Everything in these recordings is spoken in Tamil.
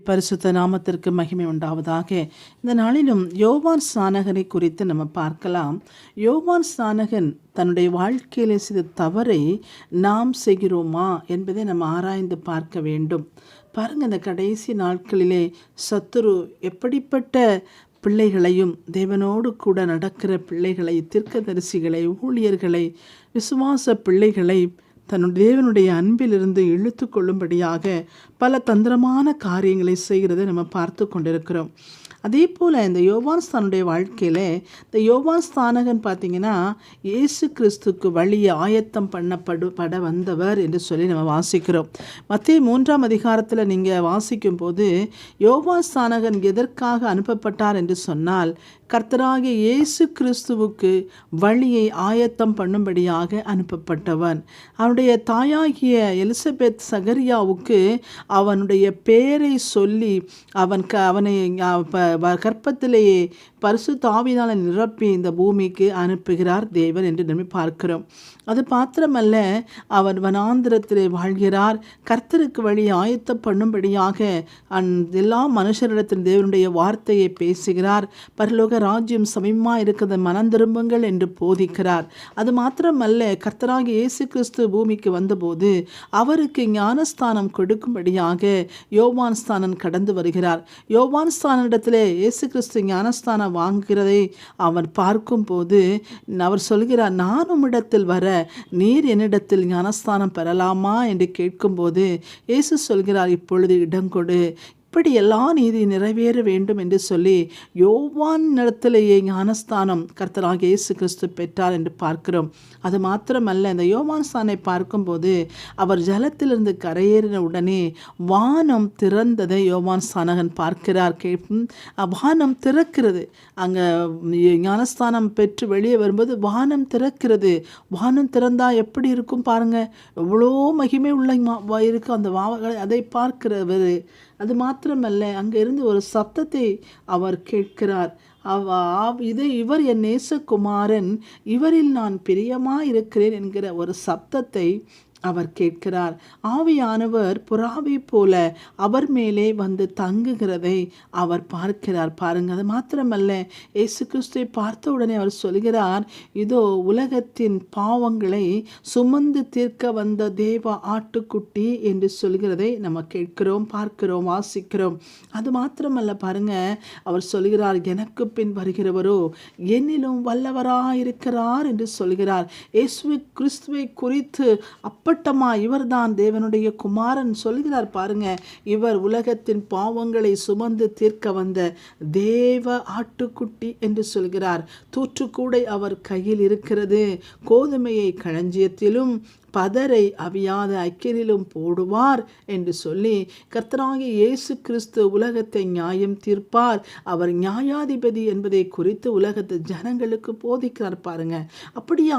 பரிசுத்த நாமத்திற்கு மகிமை உண்டாவதாக. இந்த நாளிலும் யோவான் ஸ்நானகனை குறித்து நம்ம பார்க்கலாம். யோவான் ஸ்நானகன் தன்னுடைய வாழ்க்கையில் செய்த தவறை நாம் செய்கிறோமா என்பதை நம்ம ஆராய்ந்து பார்க்க வேண்டும். பாருங்கள், இந்த கடைசி நாட்களிலே சத்துரு எப்படிப்பட்ட பிள்ளைகளையும், தேவனோடு கூட நடக்கிற பிள்ளைகளை, தீர்க்கதரிசிகளை, ஊழியர்களை, விசுவாச பிள்ளைகளை தன்னுடைய தேவனுடைய அன்பிலிருந்து இழுத்து கொள்ளும்படியாக பல தந்திரமான காரியங்களை செய்கிறதை நம்ம பார்த்து கொண்டிருக்கிறோம். அதே போல் இந்த யோவான் ஸ்தானுடைய வாழ்க்கையில் இந்த யோவான் ஸ்தானகன் பார்த்திங்கன்னா இயேசு கிறிஸ்துக்கு வழியை ஆயத்தம் பட வந்தவர் என்று சொல்லி நம்ம வாசிக்கிறோம். மத்தேயு 3ஆம் அதிகாரத்தில் நீங்கள் வாசிக்கும் போது யோவான் ஸ்தானகன் எதற்காக அனுப்பப்பட்டார் என்று சொன்னால், கர்த்தராகிய இயேசு கிறிஸ்துவுக்கு வழியை ஆயத்தம் பண்ணும்படியாக அனுப்பப்பட்டவன். அவனுடைய தாயாகிய எலிசபெத் சகரியாவுக்கு அவனுடைய பேரை சொல்லி அவனை கர்ப்பத்திலேயே பரிசுத்த ஆவியினால் நிரப்பி இந்த பூமிக்கு அனுப்புகிறார் தேவன் என்று நம்ம பார்க்கிறோம். அது மாத்திரமல்ல, அவர் வனாந்திரத்திலே வாழ்கிறார். கர்த்தருக்கு வழியை ஆயத்தம் பண்ணும்படியாக எல்லா மனுஷரிடத்தில் தேவனுடைய வார்த்தையை பேசுகிறார். பரலோக ராஜ்யம் சமயமாக இருக்கிறத மனம் திரும்புங்கள் என்று போதிக்கிறார். அது மாத்திரமல்ல, கர்த்தராகிய இயேசு கிறிஸ்து பூமிக்கு வந்தபோது அவருக்கு ஞானஸ்தானம் கொடுக்கும்படியாக யோவான் ஸ்தானன் கடந்து வருகிறார். யோவான் ஸ்தானிடத்திலே இயேசு கிறிஸ்து ஞானஸ்தானம் வாங்குகிறதை அவர் பார்க்கும்போது அவர் சொல்கிறார், நான் உம்மிடத்தில் வர நீர் என்னிடத்தில் ஞானஸ்தானம் பெறலாமா என்று கேட்கும்போது இயேசு சொல்கிறார், இப்பொழுது இடம் கொடு, இப்படி எல்லா நீதி நிறைவேற வேண்டும் என்று சொல்லி யோவான் இடத்திலேயே ஞானஸ்தானம் கர்த்தராகிய இயேசு கிறிஸ்து பெற்றார் என்று பார்க்கிறோம். அது மாத்திரமல்ல, இந்த யோவான் ஸ்தானை பார்க்கும்போது அவர் ஜலத்திலிருந்து கரையேறின உடனே வானம் திறந்ததை யோவான் ஸ்தானகன் பார்க்கிறார். வானம் திறக்கிறது. அங்கே ஞானஸ்தானம் பெற்று வெளியே வரும்போது வானம் திறக்கிறது. வானம் திறந்தால் எப்படி இருக்கும் பாருங்கள், எவ்வளோ மகிமை உள்ள இருக்கும் அந்த அதை பார்க்கிறவர். அது மாத்திரமல்ல, அங்கே இருந்து ஒரு சத்தத்தை அவர் கேட்கிறார். இவர் என் நேசகுமாரன், இவரில் நான் பிரியமாயிருக்கிறேன் என்கிற ஒரு சத்தத்தை அவர் கேட்கிறார். ஆவியானவர் புறாவை போல அவர் மேலே வந்து தங்குகிறதை அவர் பார்க்கிறார். பாருங்க, அது மாத்திரமல்ல, இயேசு கிறிஸ்துவை பார்த்த உடனே அவர் சொல்கிறார், இதோ உலகத்தின் பாவங்களை சுமந்து தீர்க்க வந்த தேவ ஆட்டுக்குட்டி என்று சொல்கிறதை நம்ம கேட்கிறோம், பார்க்கிறோம், வாசிக்கிறோம். அது மாத்திரமல்ல, பாருங்க, அவர் சொல்கிறார், எனக்கு பின் வருகிறவரோ என்னிலும் வல்லவராயிருக்கிறார் என்று சொல்கிறார். இயேசு கிறிஸ்துவை குறித்து அப்பட்டமா இவர்தான் தேவனுடைய குமாரன் சொல்கிறார். பாருங்க, இவர் உலகத்தின் பாவங்களை சுமந்து தீர்க்க வந்த தேவ ஆட்டுக்குட்டி என்று சொல்கிறார். தூற்றுக்கூடை அவர் கையில் இருக்கிறது. கோதுமையை களஞ்சியத்திலும் பதரை அவியாத அக்கினிலும் போடுவார் என்று சொல்லி கர்த்தராகிய இயேசு கிறிஸ்து உலகத்தை நியாயம் தீர்ப்பார். அவர் நியாயாதிபதி என்பதை குறித்து உலகத்து ஜனங்களுக்கு போதிக்கிறார். பாருங்க, அப்படியா?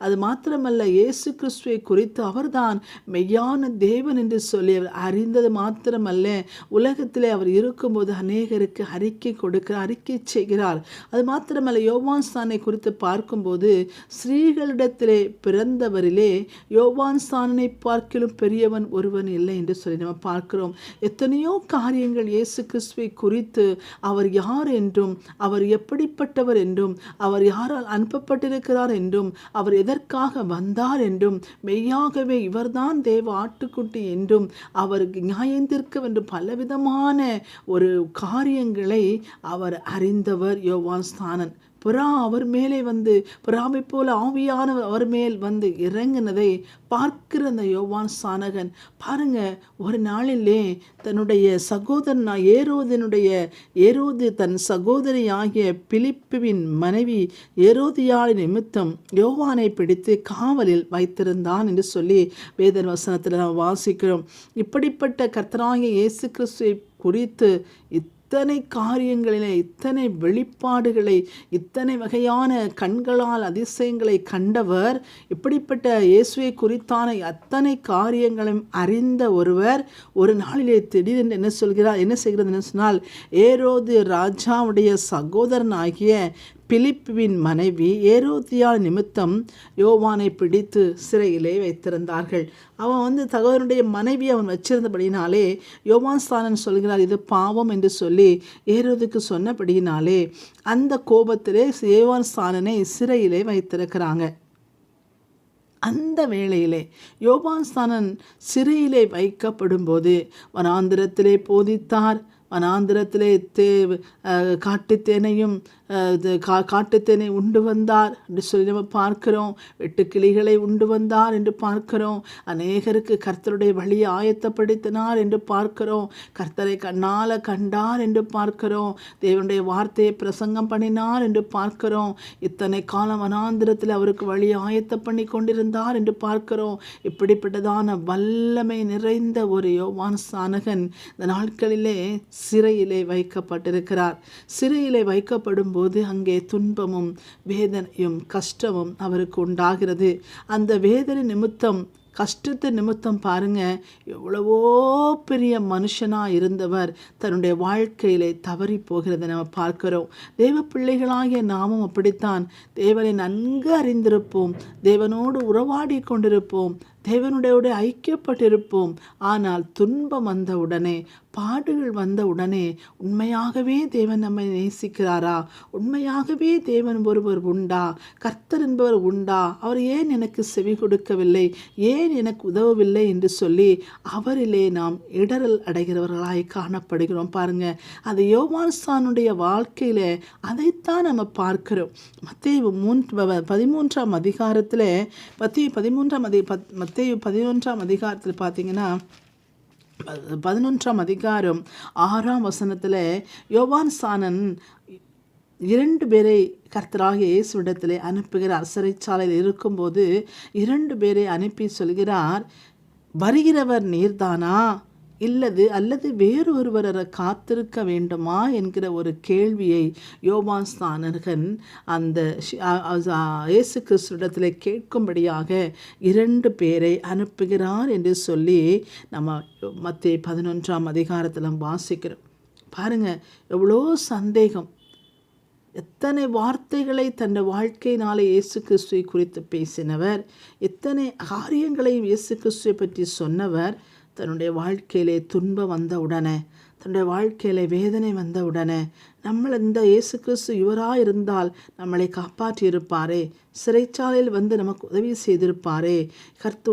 அது மாத்திரமல்ல, இயேசு கிறிஸ்துவை குறித்து அவர்தான் மெய்யான தேவன் என்று சொல்லி அறிந்தது மாத்திரமல்ல, உலகத்திலே அவர் இருக்கும்போது அநேகருக்கு அறிக்கை செய்கிறார். அது மாத்திரமல்ல, யோவான் ஸ்தானை குறித்து பார்க்கும்போது ஸ்ரீகளிடத்திலே பிறந்தவரிலே யோவான் ஸ்தானனை பார்க்கிலும் பெரியவன் ஒருவன் இல்லை என்று சொல்லி நம்ம பார்க்கிறோம். எத்தனையோ காரியங்கள் இயேசு கிறிஸ்துவை குறித்து, அவர் யார் என்றும், அவர் எப்படிப்பட்டவர் என்றும், அவர் யாரால் அனுப்பப்பட்டிருக்கிறார் என்றும், அவர் எதற்காக வந்தார் என்றும், மெய்யாகவே இவர்தான் தேவ ஆட்டுக்குட்டி என்றும், அவருக்கு நியாயந்திருக்க என்று பலவிதமான ஒரு காரியங்களை அவர் அறிந்தவர் யோவான் ஸ்தானன். புறா அவர் மேலே வந்து, புறாவை போல ஆவியானவர் அவர் மேல் வந்து இறங்கினதை பார்க்கிற அந்த யோவான் ஸ்நானகன் பாருங்க, ஒரு நாளிலே தன்னுடைய சகோதரன் ஏரோது தன் சகோதரி ஆகிய பிலிப்புவின் மனைவி ஏரோதியாளின் நிமித்தம் யோவானை பிடித்து காவலில் வைத்திருந்தான் என்று சொல்லி வேத வசனத்தில் நாம் வாசிக்கிறோம். இப்படிப்பட்ட கர்த்தராகிய இயேசு கிறிஸ்துவை குறித்து இத்தனை காரியங்களிலே, இத்தனை வெளிப்பாடுகளை, இத்தனை வகையான கண்களால் அதிசயங்களை கண்டவர், இப்படிப்பட்ட இயேசுவை குறித்தான அத்தனை காரியங்களையும் அறிந்த ஒருவர் ஒரு நாளிலே திடீரென்று என்ன செய்கிறது என்று சொன்னால், ஏரோது ராஜாவுடைய சகோதரன் ஆகிய பிலிப்புவின் மனைவி ஏரோதியாள் நிமித்தம் யோவானை பிடித்து சிறையிலே வைத்திருந்தார்கள். அவன் தகவனுடைய மனைவி அவன் வச்சிருந்தபடினாலே யோவான் ஸ்நானன் சொல்கிறார், இது பாவம் என்று சொல்லி ஏரோதுக்கு சொன்னபடியினாலே அந்த கோபத்திலே யோவான் ஸ்நானனை சிறையிலே வைத்திருக்கிறாங்க. அந்த வேளையிலே யோவான் ஸ்நானன் சிறையிலே வைக்கப்படும்போது வனாந்திரத்திலே போதித்தார். வனாந்திரத்திலே காட்டுத்தேனையும் காட்டுத்தேனை உண்டு வந்தார் என்று சொல்லி நம்ம பார்க்கிறோம். வெட்டுக்கிளிகளை உண்டு வந்தார் என்று பார்க்கிறோம். அநேகருக்கு கர்த்தருடைய வழியை ஆயத்தப்படுத்தினார் என்று பார்க்கிறோம். கர்த்தரை கண்ணால கண்டார் என்று பார்க்கிறோம். தேவனுடைய வார்த்தையை பிரசங்கம் பண்ணினார் என்று பார்க்கிறோம். இத்தனை காலம் வனாந்திரத்தில் அவருக்கு வழியை ஆயத்த பண்ணி கொண்டிருந்தார் என்று பார்க்கிறோம். இப்படிப்பட்டதான வல்லமை நிறைந்த ஒரு யோவான் ஸ்நானகன் இந்த நாட்களிலே சிறையிலே வைக்கப்பட்டிருக்கிறார். சிறையிலே வைக்கப்படும் போது அங்கே துன்பமும் வேதனையும் கஷ்டமும் அவருக்கு உண்டாகிறது. அந்த வேதனை நிமித்தம் கஷ்டத்து நிமித்தம் பாருங்க, எவ்வளவோ பெரிய மனுஷனாக இருந்தவர் தன்னுடைய வாழ்க்கையிலே தவறி போகிறதை நம்ம பார்க்கிறோம். தேவ பிள்ளைகளாகிய நாமும் அப்படித்தான். தேவனை நன்கு அறிந்திருப்போம், தேவனோடு உறவாடி கொண்டிருப்போம், தேவனுடைய ஐக்கியப்பட்டிருப்போம். ஆனால் துன்பம் வந்த உடனே, பாடுகள் வந்த உடனே உண்மையாகவே தேவன் நம்மை நேசிக்கிறாரா? உண்மையாகவே தேவன் ஒருவர் உண்டா? கர்த்தர் என்பவர் உண்டா? அவர் ஏன் எனக்கு செவி கொடுக்கவில்லை? ஏன் எனக்கு உதவவில்லை என்று சொல்லி அவரிலே நாம் இடரல் அடைகிறவர்களாய் காணப்படுகிறோம். பாருங்க, அது யோவான் ஸ்நானனுடைய வாழ்க்கையில அதைத்தான் நம்ம பார்க்கிறோம். மத்தேயு 13ஆம் அதிகாரத்தில் மத்தேயு 11ஆம் அதிகாரத்தில் பார்த்தீங்கன்னா 11ஆம் அதிகாரம் 6ஆம் வசனத்தில் யோவான் ஸ்நானன் 2 பேரை கர்த்தராகிய இயேசுவிடத்திலே அனுப்புகிறார். சிறைச்சாலையில் இருக்கும்போது 2 பேரை அனுப்பி சொல்கிறார், வருகிறவர் நீர்தானா அல்லது வேறு ஒருவரை காத்திருக்க வேண்டுமா என்கிற ஒரு கேள்வியை யோவான் ஸ்நானகன் அந்த இயேசு கிறிஸ்துவிடத்தில் கேட்கும்படியாக 2 பேரை அனுப்புகிறார் என்று சொல்லி நம்ம மத்தேயு 11ஆம் அதிகாரத்தில் வாசிக்கிறோம். பாருங்க, எவ்வளோ சந்தேகம், எத்தனை வார்த்தைகளை தன் வாழ்க்கையினாலே இயேசு கிறிஸ்துவை குறித்து பேசினவர், எத்தனை காரியங்களையும் இயேசு கிறிஸ்துவை பற்றி சொன்னவர். தன்னுடைய வாழ்க்கையிலே துன்பம் வந்த உடனே, தன்னுடைய வாழ்க்கையிலே வேதனை வந்த உடனே, நம்ம இந்த இயேசு கிறிஸ்து இவராக இருந்தால் நம்மளை காப்பாற்றி இருப்பாரே, சிறைச்சாலையில் நமக்கு உதவி செய்திருப்பாரே,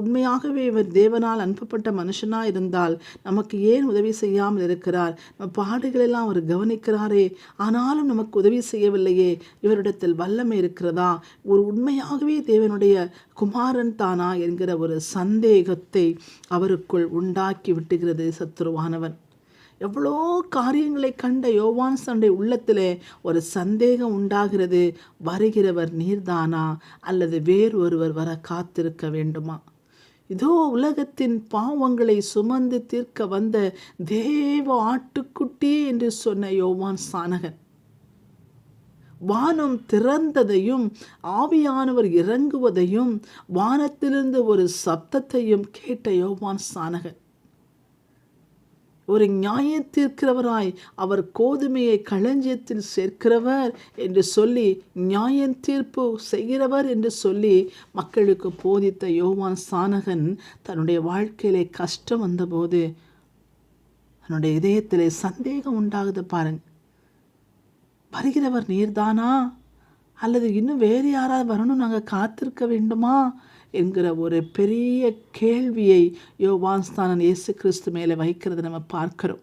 உண்மையாகவே இவர் தேவனால் அனுப்பப்பட்ட மனுஷனாக இருந்தால் நமக்கு ஏன் உதவி செய்யாமல் இருக்கிறார்? நம்ம பாடுகளெல்லாம் அவர் கவனிக்கிறாரே, ஆனாலும் நமக்கு உதவி செய்யவில்லையே, இவரிடத்தில் வல்லமை இருக்கிறதா? ஒரு உண்மையாகவே தேவனுடைய குமாரன் தானா என்கிற ஒரு சந்தேகத்தை அவருக்குள் உண்டாக்கி விட்டுகிறது சத்துருவானவன். எவ்வளோ காரியங்களை கண்ட யோவான் ஸ்நானனுடைய உள்ளத்திலே ஒரு சந்தேகம் உண்டாகிறது. வருகிறவர் நீர்தானா அல்லது வேறு ஒருவர் வர காத்திருக்க வேண்டுமா? இதோ உலகத்தின் பாவங்களை சுமந்து தீர்க்க வந்த தேவ ஆட்டுக்குட்டி என்று சொன்ன யோவான் ஸ்நானகன், வானம் திறந்ததையும் ஆவியானவர் இறங்குவதையும் வானத்திலிருந்து ஒரு சப்தத்தையும் கேட்ட யோவான் ஸ்நானகன் ஒரு நியாயம் தீர்க்கிறவராய், அவர் கோதுமையை களஞ்சியத்தில் சேர்க்கிறவர் என்று சொல்லி, நியாயம் தீர்ப்பு செய்கிறவர் என்று சொல்லி மக்களுக்கு போதித்த யோவான் ஸ்நானகன் தன்னுடைய வாழ்க்கையிலே கஷ்டம் வந்தபோது தன்னுடைய இதயத்திலே சந்தேகம் உண்டாகுது. பாருங்க, வருகிறவர் நீர்தானா அல்லது இன்னும் வேறு யாராவது வரணும் நாங்கள் காத்திருக்க வேண்டுமா என்கிற ஒரு பெரிய கேள்வியை யோவான் ஸ்நானன் இயேசு கிறிஸ்து மேலே வைக்கிறது நம்ம பார்க்கிறோம்.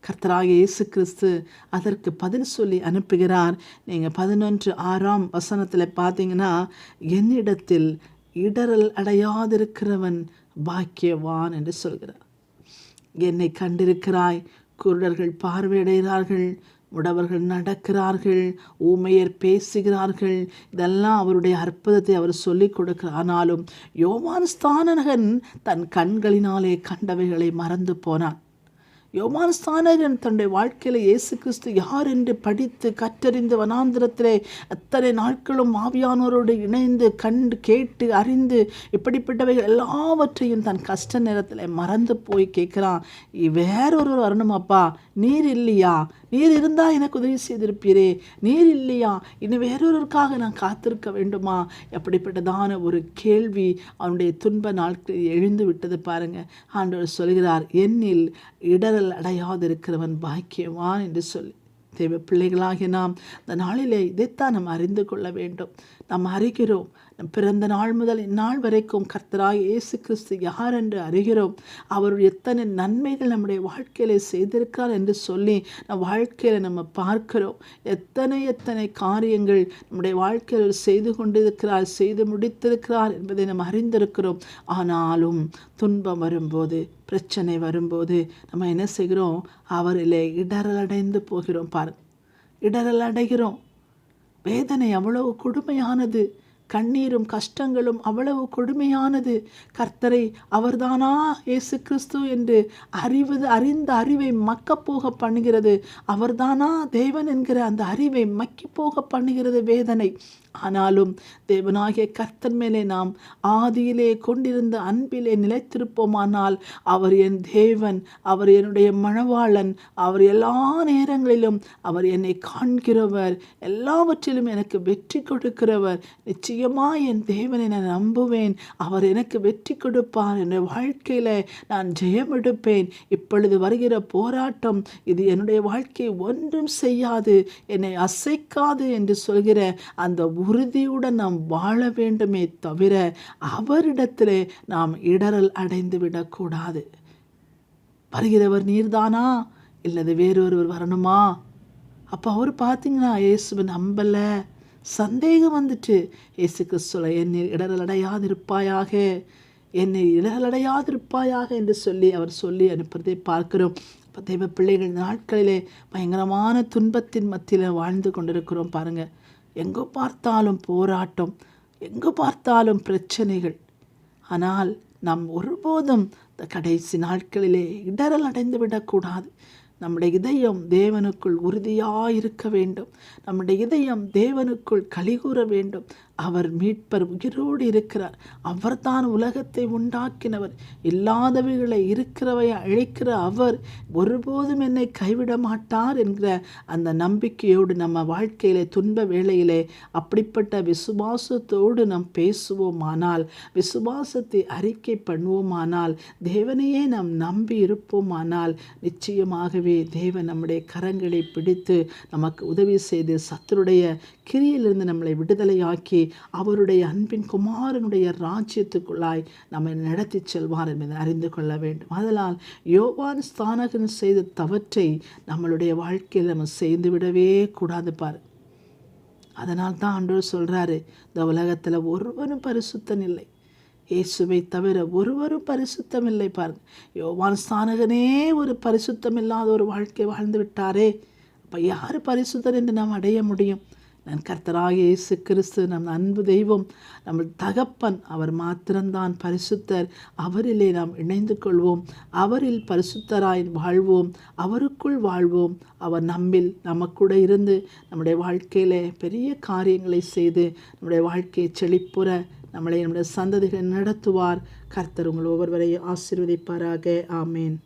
கர்த்தராகிய இயேசு கிறிஸ்து அதற்கு பதில் சொல்லி அனுப்புகிறார். நீங்கள் 11:6 வசனத்தில் பார்த்தீங்கன்னா, என்னிடத்தில் இடரல் அடையாதிருக்கிறவன் பாக்கியவான் என்று சொல்கிறார். என்னை கண்டிருக்கிறாய், குருடர்கள் பார்வையடைகிறார்கள், முடவர்கள் நடக்கிறார்கள், ஊமையர் பேசுகிறார்கள். இதெல்லாம் அவருடைய அற்புதத்தை அவர் சொல்லிக் கொடுக்கிறார். ஆனாலும் யோவான் ஸ்நானகன் தன் கண்களினாலே கண்டவைகளை மறந்து போனான். யோவான் ஸ்நானகன் தன்னுடைய வாழ்க்கையில் இயேசு கிறிஸ்து யார் என்று படித்து கற்றறிந்து வனாந்திரத்திலே அத்தனை நாட்களும் ஆவியானோரோடு இணைந்து கண்டு கேட்டு அறிந்து இப்படிப்பட்டவைகள் எல்லாவற்றையும் தன் கஷ்ட நேரத்தில் மறந்து போய் கேட்குறான், வேறொருவர் வரணுமாப்பா, நீர் இல்லையா, நீர் இருந்தால் எனக்கு உதவி செய்திருப்பீரே, நீர் இல்லையா, இன்னும் வேறொருவருக்காக நான் காத்திருக்க வேண்டுமா? எப்படிப்பட்டதான ஒரு கேள்வி அவனுடைய துன்ப நாட்களில் எழுந்து விட்டது பாருங்க. ஆண்டவர் சொல்கிறார், என்னில் இடரல் அடையாதிருக்கிறவன் பாக்கியவான் என்று சொல்லி. தேவ பிள்ளைகளாகிய நாம் இந்த நாளிலே இதைத்தான் நாம் அறிந்து கொள்ள வேண்டும். நாம் அறிகிறோம், நம் பிறந்த நாள் முதல் இந்நாள் வரைக்கும் கர்த்தராகிய இயேசு கிறிஸ்து யார் என்று அறிகிறோம். அவருடைய எத்தனை நன்மைகள் நம்முடைய வாழ்க்கையில செய்திருக்கிறார் என்று சொல்லி நம் வாழ்க்கையில் நம்ம பார்க்கிறோம். எத்தனை காரியங்கள் நம்முடைய வாழ்க்கையில் செய்து கொண்டிருக்கிறார், செய்து முடித்திருக்கிறார் என்பதை நாம் அறிந்திருக்கிறோம். ஆனாலும் துன்பம் வரும்போது, பிரச்சனை வரும்போது நம்ம என்ன செய்கிறோம்? அவரிலே இடரல் அடைந்து போகிறோம். இடரல் அடைகிறோம். வேதனை அவ்வளவு கொடுமையானது, கண்ணீரும் கஷ்டங்களும் அவ்வளவு கொடுமையானது. கர்த்தரை அவர்தானா இயேசு கிறிஸ்து என்று அறிந்த அறிவை மக்கப்போக பண்ணுகிறது. அவர்தானா தேவன் என்கிற அந்த அறிவை மக்கி போக பண்ணுகிறது வேதனை. ஆனாலும் தேவனாகிய கர்த்தர் மேலே நாம் ஆதியிலே கொண்டிருந்த அன்பிலே நிலைத்திருப்போமானால், அவர் என் தேவன், அவர் என்னுடைய மணவாளன், அவர் எல்லா நேரங்களிலும் அவர் என்னை காண்கிறவர், எல்லாவற்றிலும் எனக்கு வெற்றி கொடுக்கிறவர். நிச்சயமாக என் தேவனை நான் நம்புவேன், அவர் எனக்கு வெற்றி கொடுப்பார், என் வாழ்க்கையில் நான் ஜெயம் எடுப்பேன். இப்பொழுது வருகிற போராட்டம் இது என்னுடைய வாழ்க்கையை ஒன்றும் செய்யாது, என்னை அசைக்காது என்று சொல்கிற அந்த உறுதியுடன் நாம் வாழ வேண்டுமே தவிர அவரிடத்திலே நாம் இடரல் அடைந்து விடக்கூடாது. வருகிறவர் நீர்தானா, இல்லது வேறொருவர் வரணுமா? அப்போ அவர் பார்த்தீங்கன்னா இயேசுவை நம்பலை, சந்தேகம் வந்துட்டு. இயேசு கிறிஸ்துவை என்னை இடரல் அடையாதிருப்பாயாக, என்னை இடரல் அடையாதிருப்பாயாக என்று சொல்லி அவர் சொல்லி அனுப்புறதை பார்க்கிறோம். இப்போ தெய்வ பிள்ளைகள் நாட்களிலே பயங்கரமான துன்பத்தின் மத்தியில் வாழ்ந்து கொண்டிருக்கிறோம் பாருங்கள். எங்கே பார்த்தாலும் போராட்டம், எங்கே பார்த்தாலும் பிரச்சனைகள். ஆனால் நாம் ஒருபோதும் இந்த கடைசி நாட்களிலே இடரல் அடைந்து விடக்கூடாது. நம்முடைய இதயம் தேவனுக்குள் உறுதியாயிருக்க வேண்டும். நம்முடைய இதயம் தேவனுக்குள் கலிகூற வேண்டும். அவர் மீட்பர், உயிரோடு இருக்கிறார். அவர்தான் உலகத்தை உண்டாக்கினவர். இல்லாதவைகளை இருக்கிறவை அழைக்கிற அவர் ஒருபோதும் என்னை கைவிட மாட்டார் என்கிற அந்த நம்பிக்கையோடு நம்ம வாழ்க்கையிலே துன்ப வேளையிலே அப்படிப்பட்ட விசுவாசத்தோடு நாம் பேசுவோமானால், விசுவாசத்தை அறிக்கை பண்ணுவோமானால், தேவனையே நாம் நம்பி இருப்போமானால், நிச்சயமாகவே தேவன் நம்முடைய கரங்களை பிடித்து நமக்கு உதவி செய்து சத்துருடைய கிரியிலிருந்து நம்மளை விடுதலையாக்கி அவருடைய அன்பின் குமாரனுடைய ராஜ்யத்துக்குள்ளாய் நம்மை நடத்தி செல்வார் என்பதை அறிந்து கொள்ள வேண்டும். அதனால் யோவான் ஸ்நானகன் செய்த தவற்றை நம்மளுடைய வாழ்க்கையில் நம்ம செய்து விடவே கூடாது பாரு. அதனால் தான் ஆண்டவர் சொல்கிறாரு, இந்த உலகத்தில் ஒருவரும் பரிசுத்தன் இல்லை, இயேசுவை தவிர ஒருவரும் பரிசுத்தம் இல்லை பாருங்க. யோவான் ஸ்நானகனே ஒரு பரிசுத்தம் இல்லாத ஒரு வாழ்க்கை வாழ்ந்து விட்டாரே, அப்போ யார் பரிசுத்தர் என்று நாம் அடைய முடியும்? நான் கர்த்தராகிய இயேசு கிறிஸ்து நம் அன்பு தெய்வம், நம்ம தகப்பன், அவர் மாத்திரம்தான் பரிசுத்தர். அவரிலே நாம் இணைந்து கொள்வோம், அவரில் பரிசுத்தராய் வாழ்வோம், அவருக்குள் வாழ்வோம். அவர் நம்மில் நமக்கூட இருந்து நம்முடைய வாழ்க்கையில் பெரிய காரியங்களை செய்து நம்முடைய வாழ்க்கையை செழிப்புற நம்முடைய சந்ததிகளை நடத்துவார். கர்த்தர் உங்கள் ஒவ்வொருவரையும் ஆசீர்வதிப்பாராக. ஆமேன்.